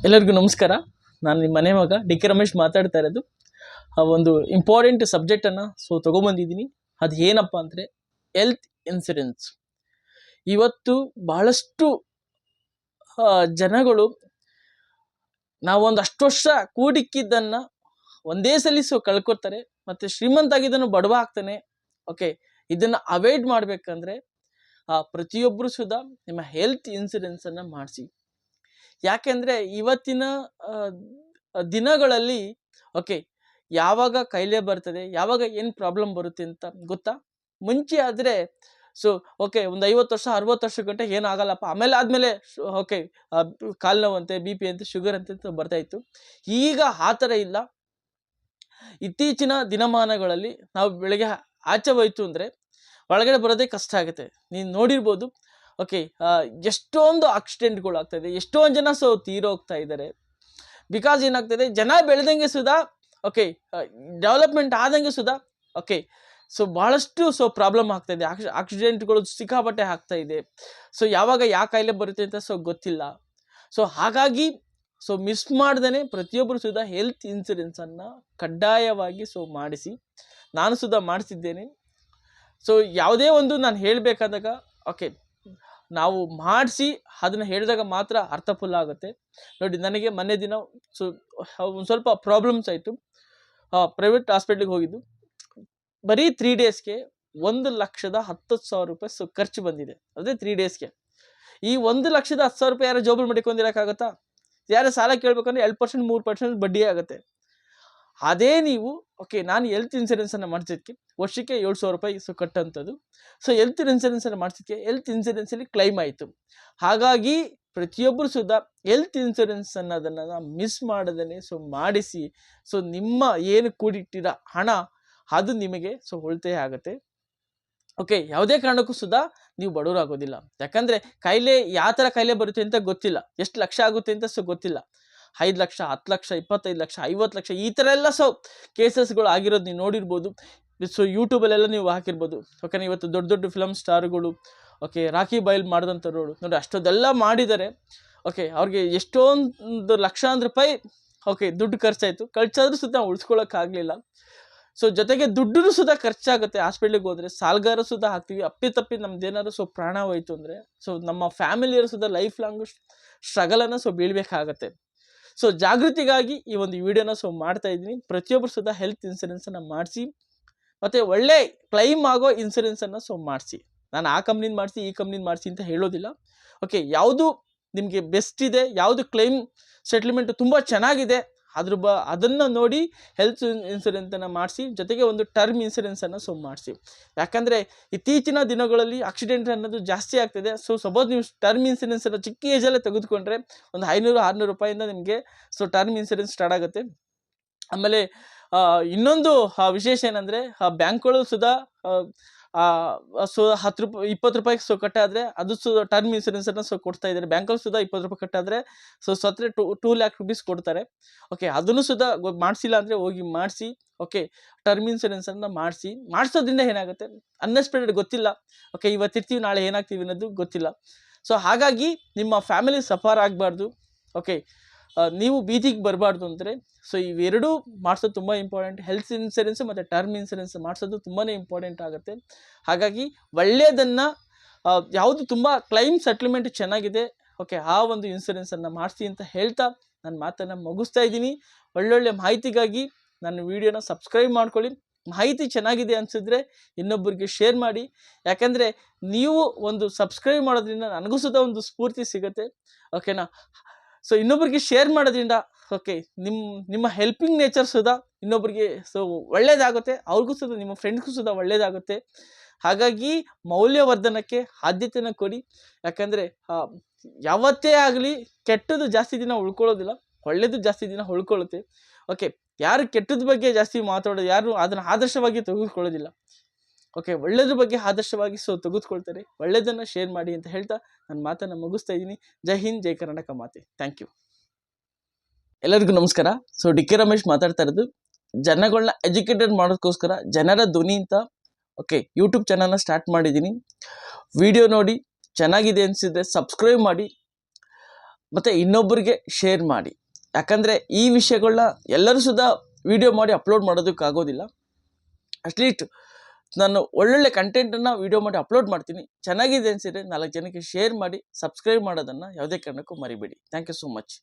ಎಲ್ಲರಿಗೂ ನಮಸ್ಕಾರ. ನಾನು ನಿಮ್ಮ ಮನೆ ಮಗ ಡಿ ಕೆ ರಮೇಶ್ ಮಾತಾಡ್ತಾ ಇರೋದು. ಒಂದು ಇಂಪಾರ್ಟೆಂಟ್ ಸಬ್ಜೆಕ್ಟನ್ನು ತೊಗೊಂಬಂದಿದ್ದೀನಿ. ಅದು ಏನಪ್ಪ ಅಂದರೆ ಹೆಲ್ತ್ ಇನ್ಸೂರೆನ್ಸ್. ಇವತ್ತು ಬಹಳಷ್ಟು ಜನಗಳು ನಾವೊಂದು ಅಷ್ಟು ವರ್ಷ ಕೂಡಿಕ್ಕಿದ್ದನ್ನು ಒಂದೇ ಸಲ ಕಳ್ಕೊತಾರೆ, ಮತ್ತು ಶ್ರೀಮಂತ ಆಗಿದ್ದನ್ನು ಬಡವ ಆಗ್ತಾನೆ. ಓಕೆ, ಇದನ್ನು ಅವಾಯ್ಡ್ ಮಾಡಬೇಕಂದ್ರೆ ಪ್ರತಿಯೊಬ್ಬರು ಸುಧಾ ನಿಮ್ಮ ಹೆಲ್ತ್ ಇನ್ಸೂರೆನ್ಸನ್ನು ಮಾಡಿಸಿ. ಯಾಕೆಂದರೆ ಇವತ್ತಿನ ದಿನಗಳಲ್ಲಿ ಓಕೆ ಯಾವಾಗ ಕಾಯಿಲೆ ಬರ್ತದೆ, ಯಾವಾಗ ಏನು ಪ್ರಾಬ್ಲಮ್ ಬರುತ್ತೆ ಅಂತ ಗೊತ್ತಾ? ಮುಂಚೆ ಆದರೆ ಓಕೆ ಒಂದು 50 ವರ್ಷ 60 ವರ್ಷ ಗಂಟೆ ಏನಾಗಲ್ಲಪ್ಪ, ಆದಮೇಲೆ ಓಕೆ ಕಾಲು ನೋವಂತೆ, ಬಿ ಪಿ ಅಂತೆ, ಶುಗರ್ ಅಂತ ಬರ್ತಾಯಿತ್ತು. ಈಗ ಆ ಥರ ಇಲ್ಲ. ಇತ್ತೀಚಿನ ದಿನಮಾನಗಳಲ್ಲಿ ನಾವು ಬೆಳಗ್ಗೆ ಆಚೆ ಹೋಯ್ತು ಅಂದರೆ ಒಳಗಡೆ ಬರೋದೇ ಕಷ್ಟ ಆಗುತ್ತೆ. ನೀನು ನೋಡಿರ್ಬೋದು. ಓಕೆ, ಎಷ್ಟೊಂದು ಆಕ್ಸಿಡೆಂಟ್ಗಳು ಆಗ್ತಾಯಿದೆ, ಎಷ್ಟೊಂದು ಜನ ತೀರೋಗ್ತಾ ಇದ್ದಾರೆ. ಬಿಕಾಸ್ ಏನಾಗ್ತದೆ, ಜನ ಬೆಳೆದಂಗೆ ಸುಧಾ ಓಕೆ ಡೆವಲಪ್ಮೆಂಟ್ ಆದಂಗೆ ಸುಧಾ ಓಕೆ ಭಾಳಷ್ಟು ಪ್ರಾಬ್ಲಮ್ ಆಗ್ತಾಯಿದೆ. ಆಕ್ಸಿಡೆಂಟ್ಗಳು ಸಿಕ್ಕಾಪಟ್ಟೆ ಆಗ್ತಾ ಇದೆ. ಯಾವಾಗ ಯಾವ ಕಾಯಿಲೆ ಬರುತ್ತೆ ಅಂತ ಗೊತ್ತಿಲ್ಲ. ಹಾಗಾಗಿ ಮಿಸ್ ಮಾಡ್ದೇ ಪ್ರತಿಯೊಬ್ಬರು ಸುಧಾ ಹೆಲ್ತ್ ಇನ್ಸೂರೆನ್ಸನ್ನು ಕಡ್ಡಾಯವಾಗಿ ಮಾಡಿಸಿ. ನಾನು ಸುಧಾ ಮಾಡಿಸಿದ್ದೇನೆ. ಯಾವುದೇ ಒಂದು ನಾನು ಹೇಳಬೇಕಾದಾಗ ಓಕೆ ನಾವು ಮಾಡಿಸಿ ಅದನ್ನು ಹೇಳಿದಾಗ ಮಾತ್ರ ಅರ್ಥಫುಲ್ ಆಗುತ್ತೆ. ನೋಡಿ, ನನಗೆ ಮೊನ್ನೆ ದಿನ ಒಂದು ಸ್ವಲ್ಪ ಪ್ರಾಬ್ಲಮ್ಸ್ ಆಯಿತು. ಪ್ರೈವೇಟ್ ಹಾಸ್ಪಿಟ್ಲಿಗೆ ಹೋಗಿದ್ದು. ಬರೀ 3 ಡೇಸ್ಗೆ 1,10,000 ರೂಪಾಯಿ ಖರ್ಚು ಬಂದಿದೆ. ಅದೇ 3 ಡೇಸ್ಗೆ. ಈ 1,10,000 ರೂಪಾಯಿ ಯಾರು ಜೋಬಲ್ ಮಾಡಿಕೊಂಡಿರೋಕ್ಕಾಗತ್ತಾ? ಯಾರು ಸಾಲ ಕೇಳಬೇಕಂದ್ರೆ 2% 3% ಬಡ್ಡಿ ಆಗುತ್ತೆ. ಅದೇ ನೀವು ಓಕೆ ನಾನು ಹೆಲ್ತ್ ಇನ್ಸೂರೆನ್ಸನ್ನು ಮಾಡಿಸಿದ್ದಕ್ಕೆ ವರ್ಷಕ್ಕೆ 7,000 ರೂಪಾಯಿ ಕಟ್ಟಂಥದ್ದು. ಹೆಲ್ತ್ ಇನ್ಸೂರೆನ್ಸನ್ನು ಮಾಡಿಸಿದ್ದಕ್ಕೆ ಹೆಲ್ತ್ ಇನ್ಸೂರೆನ್ಸಲ್ಲಿ ಕ್ಲೈಮ್ ಆಯಿತು. ಹಾಗಾಗಿ ಪ್ರತಿಯೊಬ್ಬರು ಸುಧಾ ಹೆಲ್ತ್ ಇನ್ಸೂರೆನ್ಸ್ ಅನ್ನೋದನ್ನು ಮಿಸ್ ಮಾಡದೇ ಮಾಡಿಸಿ. ನಿಮ್ಮ ಏನು ಕೂಡಿಟ್ಟಿರೋ ಹಣ ಅದು ನಿಮಗೆ ಉಳಿತಾಯ ಆಗುತ್ತೆ. ಓಕೆ, ಯಾವುದೇ ಕಾರಣಕ್ಕೂ ಸುಧಾ ನೀವು ಬಡವರಾಗೋದಿಲ್ಲ. ಯಾಕಂದರೆ ಕಾಯಿಲೆ ಯಾವ ಥರ ಕಾಯಿಲೆ ಬರುತ್ತೆ ಅಂತ ಗೊತ್ತಿಲ್ಲ, ಎಷ್ಟು ಲಕ್ಷ ಆಗುತ್ತೆ ಅಂತ ಗೊತ್ತಿಲ್ಲ. 5 ಲಕ್ಷ, 10 ಲಕ್ಷ, 25 ಲಕ್ಷ, 50 ಲಕ್ಷ ಈ ಥರ ಎಲ್ಲ ಕೇಸಸ್ಗಳು ಆಗಿರೋದು ನೀವು ನೋಡಿರ್ಬೋದು. ಯೂಟ್ಯೂಬಲ್ಲೆಲ್ಲ ನೀವು ಹಾಕಿರ್ಬೋದು. ಓಕೆ, ಇವತ್ತು ದೊಡ್ಡ ದೊಡ್ಡ ಫಿಲಮ್ ಸ್ಟಾರ್ಗಳು ಓಕೆ ರಾಕಿ ಬಾಯ್ಲ್ ಮಾಡಿದಂಥವ್ರು ನೋಡಿ ಅಷ್ಟೊಂದೆಲ್ಲ ಮಾಡಿದ್ದಾರೆ. ಓಕೆ, ಅವ್ರಿಗೆ ಎಷ್ಟೊಂದು ಲಕ್ಷಾಂತರ ರೂಪಾಯಿ ಓಕೆ ದುಡ್ಡು ಖರ್ಚಾಯಿತು. ಖರ್ಚಾದರೂ ಸುಧಾ ಉಳಿಸ್ಕೊಳ್ಳೋಕ್ಕಾಗಲಿಲ್ಲ. ಜೊತೆಗೆ ದುಡ್ಡು ಸುಧಾ ಖರ್ಚಾಗುತ್ತೆ. ಹಾಸ್ಪಿಟ್ಲಿಗೆ ಹೋದರೆ ಸಾಲಗಾರ ಸುಧಾ ಹಾಕ್ತೀವಿ. ಅಪ್ಪಿತಪ್ಪಿ ನಮ್ದೇನಾದ್ರು ಪ್ರಾಣ ಹೋಯಿತು ಅಂದರೆ ನಮ್ಮ ಫ್ಯಾಮಿಲಿಯರು ಸುಧಾ ಲೈಫ್ ಲಾಂಗು ಸ್ಟ್ರಗಲನ್ನು ಬೀಳಬೇಕಾಗತ್ತೆ. ಜಾಗೃತಿಗಾಗಿ ಈ ಒಂದು ವಿಡಿಯೋನ ಮಾಡ್ತಾ ಇದ್ದೀನಿ. ಪ್ರತಿಯೊಬ್ಬರು ಸುಧಾ ಹೆಲ್ತ್ ಇನ್ಸೂರೆನ್ಸನ್ನು ಮಾಡಿಸಿ, ಮತ್ತು ಒಳ್ಳೆ ಕ್ಲೈಮ್ ಆಗೋ ಇನ್ಸೂರೆನ್ಸನ್ನು ಮಾಡಿಸಿ. ನಾನು ಆ ಕಂಪ್ನಿನ ಮಾಡಿಸಿ ಈ ಕಂಪ್ನಿನ ಮಾಡಿಸಿ ಅಂತ ಹೇಳೋದಿಲ್ಲ. ಓಕೆ, ಯಾವುದು ನಿಮಗೆ ಬೆಸ್ಟ್ ಇದೆ, ಯಾವುದು ಕ್ಲೈಮ್ ಸೆಟ್ಲ್ಮೆಂಟು ತುಂಬ ಚೆನ್ನಾಗಿದೆ ಅದನ್ನು ನೋಡಿ ಹೆಲ್ತ್ ಇನ್ಸೂರೆನ್ಸನ್ನು ಮಾಡಿಸಿ. ಜೊತೆಗೆ ಒಂದು ಟರ್ಮ್ ಇನ್ಸೂರೆನ್ಸನ್ನು ಮಾಡಿಸಿ. ಯಾಕಂದರೆ ಇತ್ತೀಚಿನ ದಿನಗಳಲ್ಲಿ ಆಕ್ಸಿಡೆಂಟ್ ಅನ್ನೋದು ಜಾಸ್ತಿ ಆಗ್ತಿದೆ. ಸಪೋಸ್ ನೀವು ಟರ್ಮ್ ಇನ್ಸೂರೆನ್ಸನ್ನು ಚಿಕ್ಕ ಏಜಲ್ಲೇ ತೆಗೆದುಕೊಂಡ್ರೆ ಒಂದು 500-600 ರೂಪಾಯಿಂದ ನಿಮಗೆ ಟರ್ಮ್ ಇನ್ಸೂರೆನ್ಸ್ ಸ್ಟಾರ್ಟ್ ಆಗುತ್ತೆ. ಆಮೇಲೆ ಇನ್ನೊಂದು ವಿಶೇಷ ಏನಂದರೆ ಬ್ಯಾಂಕ್ಗಳು ಸುಧಾ 10 ರೂಪಾಯಿ 20 ರೂಪಾಯಿ ಕಟ್ಟಾದರೆ ಅದು ಟರ್ಮ್ ಇನ್ಸೂರೆನ್ಸನ್ನು ಕೊಡ್ತಾ ಇದ್ದಾರೆ. ಬ್ಯಾಂಕಲ್ಲಿ ಸುಧಾ 20 ರೂಪಾಯಿ ಕಟ್ಟಾದರೆ ಸತ್ತರೆ 2 ಲ್ಯಾಕ್ ರೂಪೀಸ್ ಕೊಡ್ತಾರೆ. ಓಕೆ, ಅದನ್ನು ಸುಧಾ ಮಾಡಿಸಿಲ್ಲ ಅಂದರೆ ಹೋಗಿ ಮಾಡಿಸಿ. ಓಕೆ, ಟರ್ಮ್ ಇನ್ಸೂರೆನ್ಸನ್ನು ಮಾಡಿಸೋದ್ರಿಂದ ಏನಾಗುತ್ತೆ, ಅನ್ಎಕ್ಸ್ಪೆಕ್ಟೆಡ್ ಗೊತ್ತಿಲ್ಲ. ಓಕೆ, ಇವತ್ತಿರ್ತೀವಿ ನಾಳೆ ಏನಾಗ್ತೀವಿ ಅನ್ನೋದು ಗೊತ್ತಿಲ್ಲ. ಹಾಗಾಗಿ ನಿಮ್ಮ ಫ್ಯಾಮಿಲಿ ಸಫರ್ ಆಗಬಾರ್ದು. ಓಕೆ, ನೀವು ಬೀದಿಗೆ ಬರಬಾರ್ದು ಅಂದರೆ ಇವೆರಡೂ ಮಾಡಿಸೋದು ತುಂಬ ಇಂಪಾರ್ಟೆಂಟ್. ಹೆಲ್ತ್ ಇನ್ಸೂರೆನ್ಸು ಮತ್ತು ಟರ್ಮ್ ಇನ್ಸೂರೆನ್ಸ್ ಮಾಡಿಸೋದು ತುಂಬಾ ಇಂಪಾರ್ಟೆಂಟ್ ಆಗುತ್ತೆ. ಹಾಗಾಗಿ ಒಳ್ಳೆಯದನ್ನು ಯಾವುದು ತುಂಬ ಕ್ಲೈಮ್ ಸೆಟ್ಲ್ಮೆಂಟ್ ಚೆನ್ನಾಗಿದೆ ಓಕೆ ಆ ಒಂದು ಇನ್ಸೂರೆನ್ಸನ್ನು ಮಾಡಿಸಿ ಅಂತ ಹೇಳ್ತಾ ನನ್ನ ಮಾತನ್ನು ಮುಗಿಸ್ತಾ ಇದ್ದೀನಿ. ಒಳ್ಳೊಳ್ಳೆ ಮಾಹಿತಿಗಾಗಿ ನನ್ನ ವಿಡಿಯೋನ ಸಬ್ಸ್ಕ್ರೈಬ್ ಮಾಡ್ಕೊಳ್ಳಿ. ಮಾಹಿತಿ ಚೆನ್ನಾಗಿದೆ ಅನಿಸಿದ್ರೆ ಇನ್ನೊಬ್ಬರಿಗೆ ಶೇರ್ ಮಾಡಿ. ಯಾಕೆಂದರೆ ನೀವು ಒಂದು ಸಬ್ಸ್ಕ್ರೈಬ್ ಮಾಡೋದ್ರಿಂದ ನನಗೂ ಸುಧಾ ಒಂದು ಸ್ಫೂರ್ತಿ ಸಿಗುತ್ತೆ. ಓಕೆನಾ? ಇನ್ನೊಬ್ಬರಿಗೆ ಶೇರ್ ಮಾಡೋದ್ರಿಂದ ಓಕೆ ನಿಮ್ಮ ಹೆಲ್ಪಿಂಗ್ ನೇಚರ್ ಸುಧಾ ಇನ್ನೊಬ್ಬರಿಗೆ ಒಳ್ಳೆಯದಾಗುತ್ತೆ. ಅವ್ರಿಗೂ ಸುಧಾ ನಿಮ್ಮ ಫ್ರೆಂಡ್ಗೂ ಸುಧಾ ಒಳ್ಳೆಯದಾಗುತ್ತೆ. ಹಾಗಾಗಿ ಮೌಲ್ಯವರ್ಧನಕ್ಕೆ ಆದ್ಯತೆಯನ್ನು ಕೊಡಿ. ಯಾಕಂದರೆ ಯಾವತ್ತೇ ಆಗಲಿ ಕೆಟ್ಟದ್ದು ಜಾಸ್ತಿ ದಿನ ಉಳ್ಕೊಳ್ಳೋದಿಲ್ಲ, ಒಳ್ಳೆಯದು ಜಾಸ್ತಿ ದಿನ ಉಳ್ಕೊಳ್ಳುತ್ತೆ. ಓಕೆ, ಯಾರು ಕೆಟ್ಟದ ಬಗ್ಗೆ ಜಾಸ್ತಿ ಮಾತಾಡೋದು, ಯಾರು ಅದನ್ನು ಆದರ್ಶವಾಗಿ ತೆಗೆದುಕೊಳ್ಳೋದಿಲ್ಲ. ಓಕೆ, ಒಳ್ಳೆಯದ್ರ ಬಗ್ಗೆ ಆದರ್ಶವಾಗಿ ತೆಗೆದುಕೊಳ್ತಾರೆ. ಒಳ್ಳೆಯದನ್ನು ಶೇರ್ ಮಾಡಿ ಅಂತ ಹೇಳ್ತಾ ನನ್ನ ಮಾತನ್ನು ಮುಗಿಸ್ತಾ ಇದ್ದೀನಿ. ಜೈ ಹಿಂದ್, ಜೈ ಕರ್ನಾಟಕ ಮಾತೆ. Thank you. ಎಲ್ಲರಿಗೂ ನಮಸ್ಕಾರ. ಡಿ ಕೆ ರಮೇಶ್ ಮಾತಾಡ್ತಾ ಇರೋದು. ಜನಗಳನ್ನ ಎಜುಕೇಟೆಡ್ ಮಾಡೋದಕ್ಕೋಸ್ಕರ ಜನರ ಧ್ವನಿ ಅಂತ ಓಕೆ ಯೂಟ್ಯೂಬ್ ಚಾನಲ್ನ ಸ್ಟಾರ್ಟ್ ಮಾಡಿದ್ದೀನಿ. ವಿಡಿಯೋ ನೋಡಿ ಚೆನ್ನಾಗಿದೆ ಅನಿಸಿದ್ರೆ ಸಬ್ಸ್ಕ್ರೈಬ್ ಮಾಡಿ. ಮತ್ತು ಇನ್ನೊಬ್ಬರಿಗೆ ಶೇರ್ ಮಾಡಿ. ಯಾಕಂದರೆ ಈ ವಿಷಯಗಳನ್ನ ಎಲ್ಲರೂ ಸುದಾ ವಿಡಿಯೋ ಮಾಡಿ ಅಪ್ಲೋಡ್ ಮಾಡೋದಕ್ಕಾಗೋದಿಲ್ಲ. ಅಟ್ಲೀಸ್ಟ್ ನಾನು ಒಳ್ಳೊಳ್ಳೆ ಕಂಟೆಂಟನ್ನು ವಿಡಿಯೋ ಮಾಡಿ ಅಪ್ಲೋಡ್ ಮಾಡ್ತೀನಿ. ಚೆನ್ನಾಗಿದೆ ಅನಿಸಿದರೆ 4 ಜನಕ್ಕೆ ಶೇರ್ ಮಾಡಿ, ಸಬ್ಸ್ಕ್ರೈಬ್ ಮಾಡೋದನ್ನು ಯಾವುದೇ ಕಾರಣಕ್ಕೂ ಮರಿಬೇಡಿ. Thank you so much.